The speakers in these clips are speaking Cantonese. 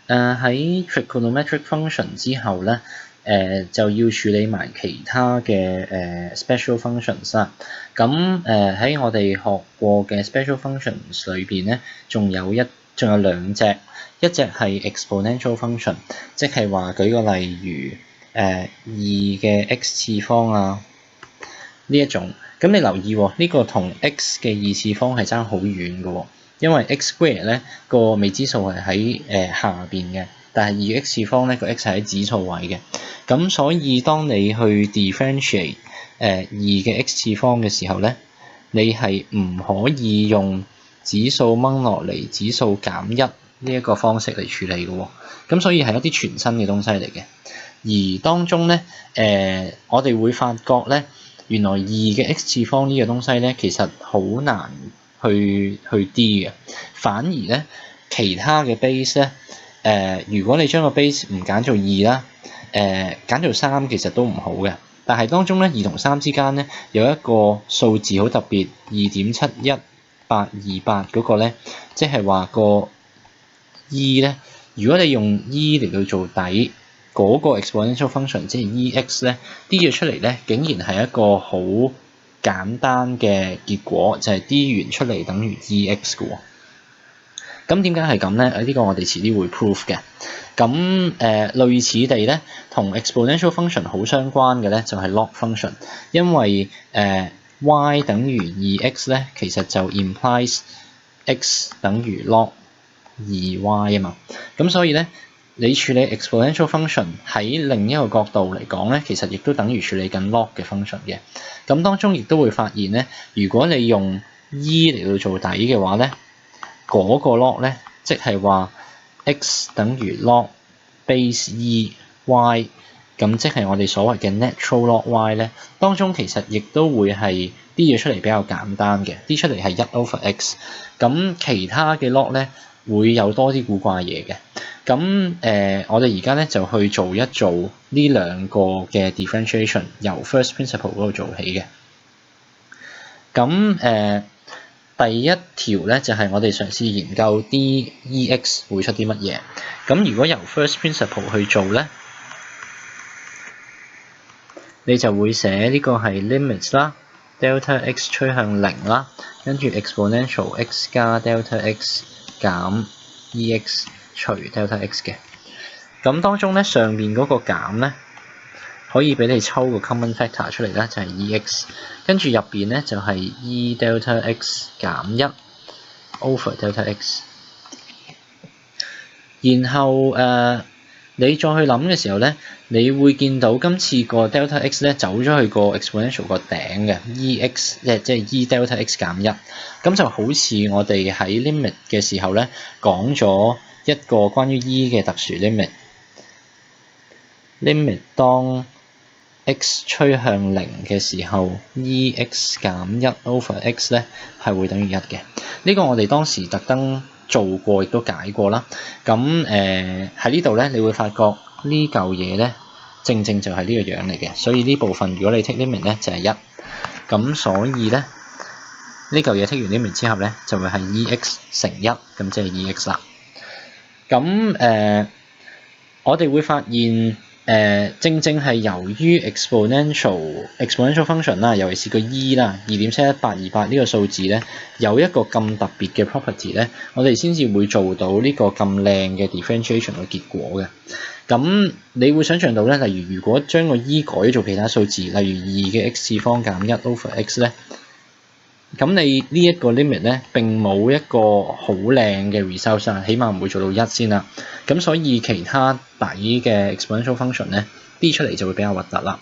喺 trigonometric function 之後咧，就要處理埋其他嘅special functions 啦。咁喺我哋學過嘅 special functions 裏邊咧，仲有兩隻，一隻係 exponential function， 即係話舉個例如2嘅 x 次方啊呢一種。咁你留意喎，呢個同 x 嘅2次方係爭好遠嘅喎，因為 x square 咧個未知數係喺下邊嘅，但係2 x 次方咧個 x 係喺指數位嘅。咁所以當你去 differentiate 2嘅 x 次方嘅時候咧，你係唔可以用指數掹落嚟指數減1呢一個方式嚟處理嘅喎。咁所以係一啲全新嘅東西嚟嘅。而當中咧我哋會發覺咧，原來2嘅 x 次方呢個東西咧，其實好難去 D 嘅。反而咧其他嘅 base 咧如果你將個 base 唔揀做2啦，揀做3其實都唔好嘅。但係當中咧2同3之間咧有一個數字好特別，2.71828嗰個咧，即係話個 e 咧，如果你用 e 嚟到做底，嗰個 exponential function 即係 ex 咧 ，d 咗出嚟咧，竟然係一個好簡單嘅結果，就係 d 完出嚟等於 ex 嘅喎。咁點解係咁咧？呢個我哋遲啲會 prove 嘅。咁類似地咧，同 exponential function 好相關嘅咧，就係 log function，因為y 等於 2x 咧，其實就 implies x 等於 log 2y 啊嘛。咁所以咧，你處理 exponential function 喺另一個角度嚟講咧，其實亦都等於處理緊 log 嘅 function 嘅。咁當中亦都會發現咧，如果你用 e 嚟到做底嘅話咧，嗰個 log 咧，即係話 x 等於 log base e y， 咁即係我哋所謂嘅 natural log y 咧，當中其實亦都會係 d 咗出嚟比較簡單嘅 ，d 出嚟係1/x。咁其他嘅 log 咧會有多啲古怪嘢嘅。咁我哋而家咧就去做一做呢兩個嘅 differentiation， 由 first principle 嗰度做起嘅。咁第一條咧就係我哋嘗試研究 d(e)x 會出啲乜嘢。咁如果由 first principle 去做咧，你就會寫呢個係 limits 啦 ，delta x 趨向0啦，跟住 exponential x 加 delta x 減 ex 除 delta x 嘅。咁當中咧上面嗰個減咧可以俾你抽個 common factor 出嚟啦，就係 ex， 跟住入邊咧就係 e delta x 減1 over delta x。然後你再去諗嘅時候咧，你會見到今次個 delta x 咧走咗去個 exponential 個頂嘅 ex， 即係 e delta x 減1，咁就好似我哋喺 limit 嘅時候咧講咗一個關於 e 嘅特殊 limit 當 x 趨向0嘅時候 ，ex 減1 over x 咧係會等於1嘅。呢個我哋當時特登做過，亦都解過啦。咁喺呢度咧，你會發覺呢嚿嘢咧，正正就係呢個樣嚟嘅。所以呢部分如果你 take limit 咧就係1，咁所以咧呢嚿嘢 take 完 limit 之後咧就會係 ex 乘1，咁即係 ex 啦。咁我哋會發現正正係由於 exponential function 啦，尤其是個 e 啦，2.71828呢個數字咧，有一個咁特別嘅 property 咧，我哋先至會做到呢個咁靚嘅 differentiation 嘅結果嘅。咁你會想象到咧，例如如果將個 e 改做其他數字，例如2嘅 x 次方減1 over x 咧，咁你呢一個 limit 咧並冇一個好靚嘅 result 啊，起碼唔會做到1先啦。咁所以其他底嘅 exponential function 咧 ，d 出嚟就會比較核突啦。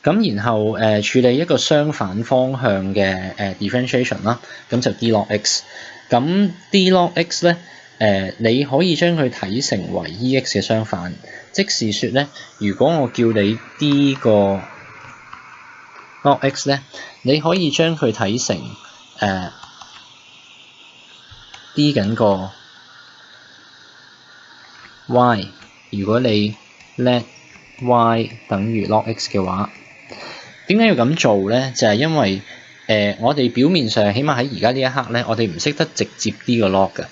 咁然後處理一個相反方向嘅differentiation 啦，咁就 d log x。咁 d log x 咧你可以將佢睇成為 ex 嘅相反，即是說咧，如果我叫你 d 個 log x 咧，你可以將佢睇成d 緊個 y， 如果你 let y 等於 log x 嘅話，點解要咁做咧？就係因為我哋表面上起碼喺而家呢一刻咧，我哋唔識得直接 d 個 log 嘅。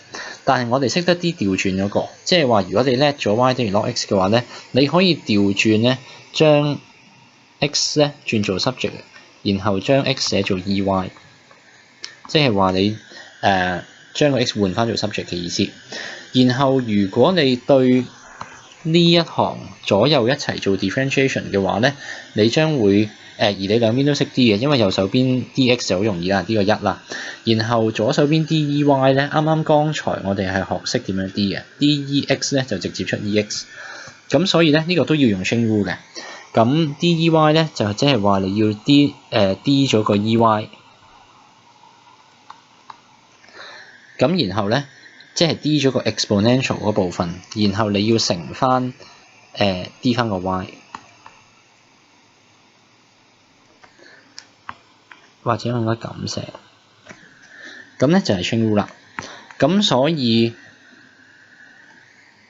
但係我哋識得啲調轉嗰個，即係話如果你 let 咗 y 等於 log x 嘅話咧，你可以調轉咧將 x 咧轉做 subject， 然後將 x 寫做 ey， 即係話你將個 x 換翻做 subject 嘅意思。然後如果你對呢一行左右一齊做 differentiation 嘅話咧，你將會而你兩邊都識 d 嘅，因為右手邊 dx 就好容易啦，呢個1啦。然後左手邊 dey 咧，啱啱剛才我哋係學識點樣 d 嘅 ，dex 咧就直接出 ex。咁所以咧呢個都要用 chain rule 嘅。咁 dey 咧就即係話你要 d 咗個 ey。咁然後咧即係 d 咗個 exponential 嗰部分，然後你要乘翻d 翻個 y。或者我應該咁寫，咁咧就係 chain rule 啦。咁所以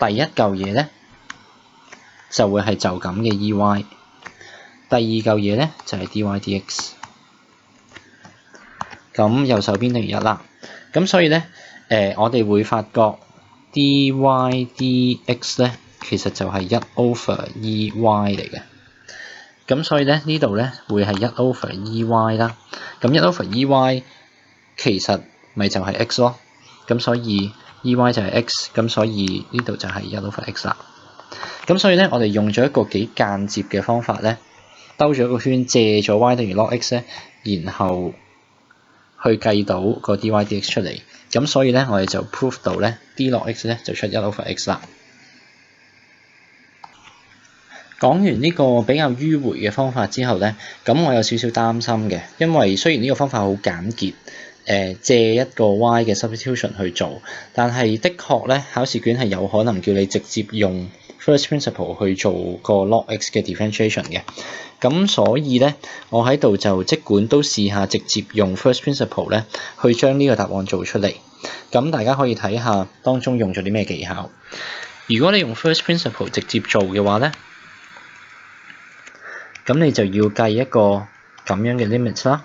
第一嚿嘢咧就會係就咁嘅 ey， 第二嚿嘢咧就係 dy dx。咁右手邊等於1啦。咁所以咧我哋會發覺 dy dx 咧其實就係1 over ey 嚟嘅。咁所以咧呢度咧會係1 over ey 啦。咁1 over ey 其實咪就係 x 咯。咁所以 ey 就係 x， 咁所以呢度就係1 over x 啦。咁所以咧我哋用咗一個幾間接嘅方法咧，兜咗一個圈，借咗 y 等於 log x 咧，然後去計到個 dy dx 出嚟。咁所以咧我哋就 prove 到咧 d log x 咧就出1 over x 啦。講完呢個比較迂迴嘅方法之後咧，咁我有少少擔心嘅，因為雖然呢個方法好簡潔，借一個 y 嘅 substitution 去做，但係的確咧考試卷係有可能叫你直接用 first principle 去做個 log x 嘅 differentiation 嘅。咁所以咧，我喺度就即管都試下直接用 first principle 咧去將呢個答案做出嚟。咁大家可以睇下當中用咗啲咩技巧。如果你用 first principle 直接做嘅話咧，咁你就要計一個咁樣嘅 limit 啦，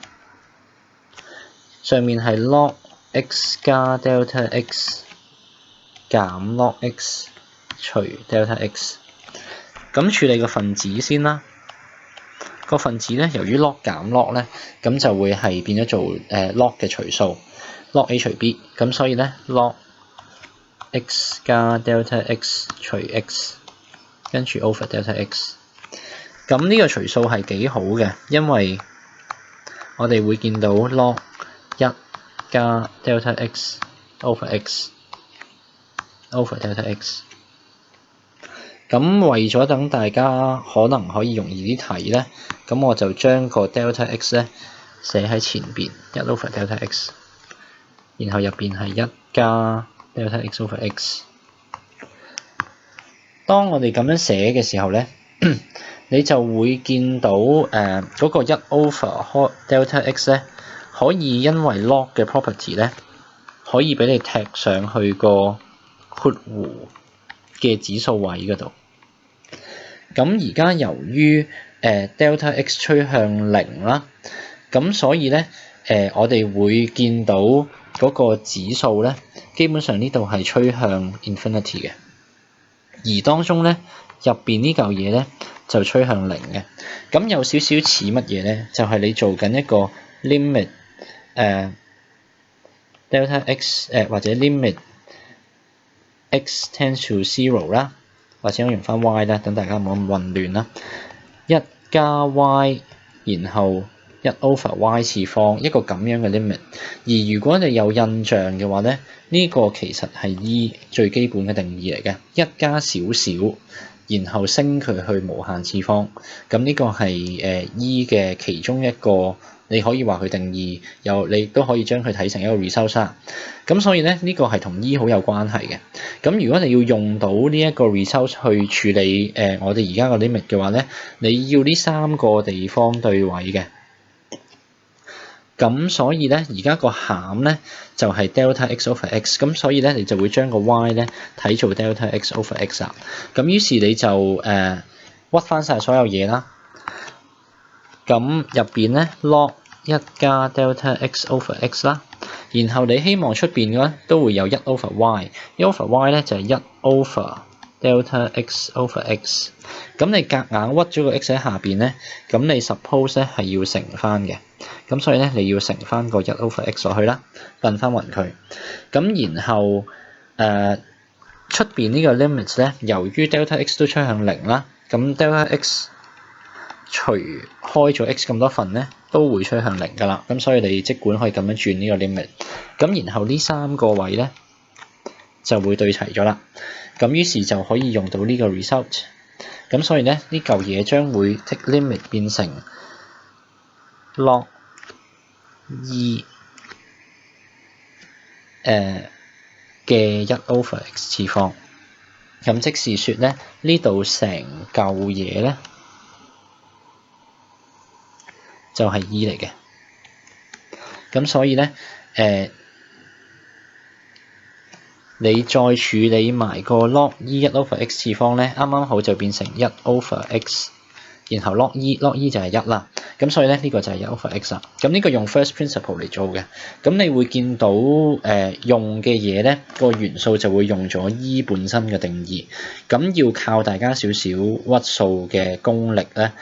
上面係 log x 加 delta x 減 log x 除 delta x。咁處理個分子先啦，個分子咧由於 log 減 log 咧，咁就會係變咗做log 嘅除數 log a 除 b， 咁所以咧 log x 加 delta x 除 x 跟住 over delta x。咁呢個除數係幾好嘅，因為我哋會見到 log 1加 delta x over x over delta x。咁為咗等大家可能可以容易啲睇咧，咁我就將個 delta x 咧寫喺前邊1 over delta x， 然後入邊係1加 delta x over x。當我哋咁樣寫嘅時候咧，你就會見到嗰個1 over delta x 咧，可以因為 log 嘅 property 咧，可以俾你踢上去個括弧嘅指數位嗰度。咁而家由於delta x 趨向0啦，咁所以咧我哋會見到嗰個指數咧，基本上呢度係趨向 infinity 嘅，而當中咧入邊呢嚿嘢咧就趨向0嘅。咁有少少似乜嘢咧？就係你做緊一個 limit delta x 或者 limit x tends to 0啦，或者我用翻 y 啦，等大家冇咁混亂啦。1加 y， 然後1 over y 次方，一個咁樣嘅 limit。而如果你有印象嘅話咧，呢個其實係 e 最基本嘅定義嚟嘅，一加少少，然後升佢去無限次方。咁呢個係e 嘅其中一個，你可以話佢定義，你都可以將佢睇成一個 result。咁所以咧，呢個係同 e 好有關係嘅。咁如果你要用到呢一個 result 去處理我哋而家個 limit 嘅話咧，你要呢3個地方對位嘅。咁所以咧，而家個餡咧就係 delta x over x， 咁所以咧你就會將個 y 咧睇做 delta x over x 啦。咁於是你就屈翻晒所有嘢啦。咁入邊咧 log 1加 delta x over x 啦，然後你希望出邊嘅咧都會有1 over y，1 over y 咧就係1 over delta x over x。咁你夾硬屈咗個 x 喺下邊咧，咁你 suppose 咧係要乘翻嘅。咁所以咧你要乘翻個1 over x 落去啦，笨翻勻佢。咁然後出邊呢個 limit 咧，由於 delta x 都趨向0啦，咁 delta x 除開咗 x 咁多份咧，都會趨向0噶啦。咁所以你即管可以咁樣轉呢個 limit。咁然後呢3個位咧就會對齊咗啦。咁於是就可以用到呢個 result。咁所以咧呢嚿嘢將會 take limit 變成 log e 嘅1 over x 次方。咁即是說咧，呢度成嚿嘢咧就係 e 嚟嘅。咁所以咧你再處理埋個 log e 1 over x 次方咧，啱啱好就變成1 over x， 然後 log e 就係1啦。咁所以咧呢個就係1 over x 啦。咁呢個用 first principle 嚟做嘅。咁你會見到用嘅嘢咧，個元素就會用咗 e 本身嘅定義。咁要靠大家少少屈數嘅功力咧。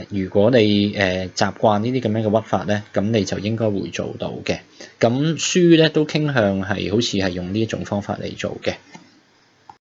如果你習慣呢啲咁樣嘅屈法咧，咁你就應該會做到嘅。咁書咧都傾向係好似係用呢一種方法嚟做嘅。